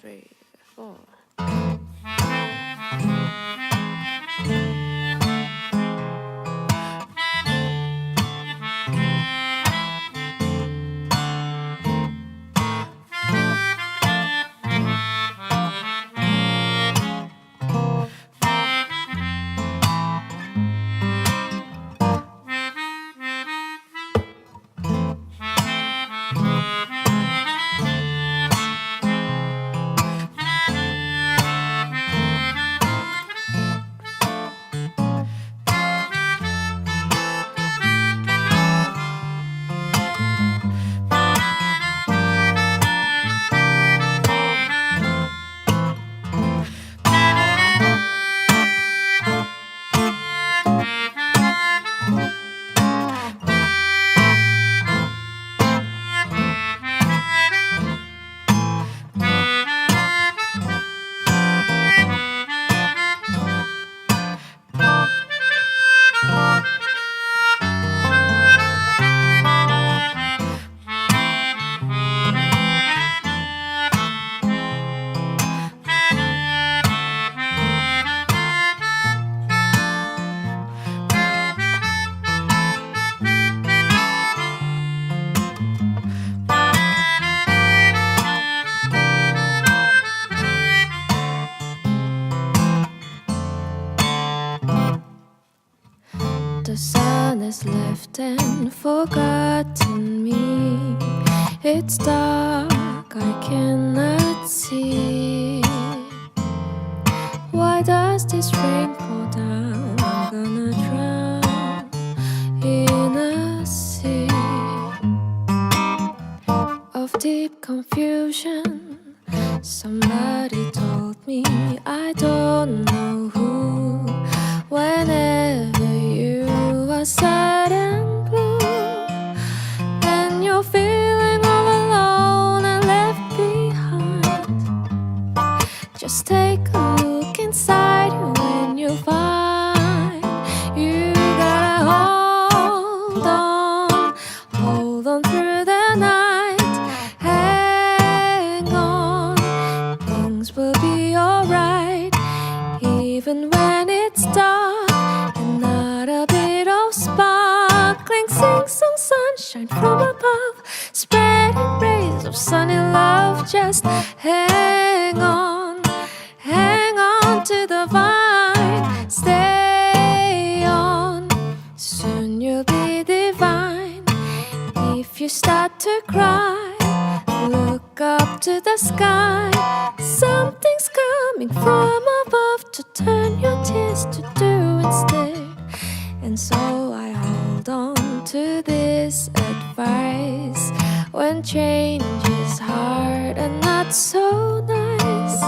3, 4. The sun has left and forgotten me. It's dark, I cannot see. Why does this rain fall down? I'm gonna drown in a sea of deep confusion. Somebody told me, I don't know who. Whenever you are sad and blue, and you're feeling all alone and left behind, just take a look inside you and you'll find you gotta hold on through the night. Hang on, things will be alright, even when it's dark. Sparkling sing-song sunshine from above, spreading rays of sunny love. Just hang on to the vine. Stay on, soon you'll be divine. If you start to cry, look up to the sky. Something's coming from above to turn your tears to dew instead. And so I hold on to this advice: when change is hard and not so nice,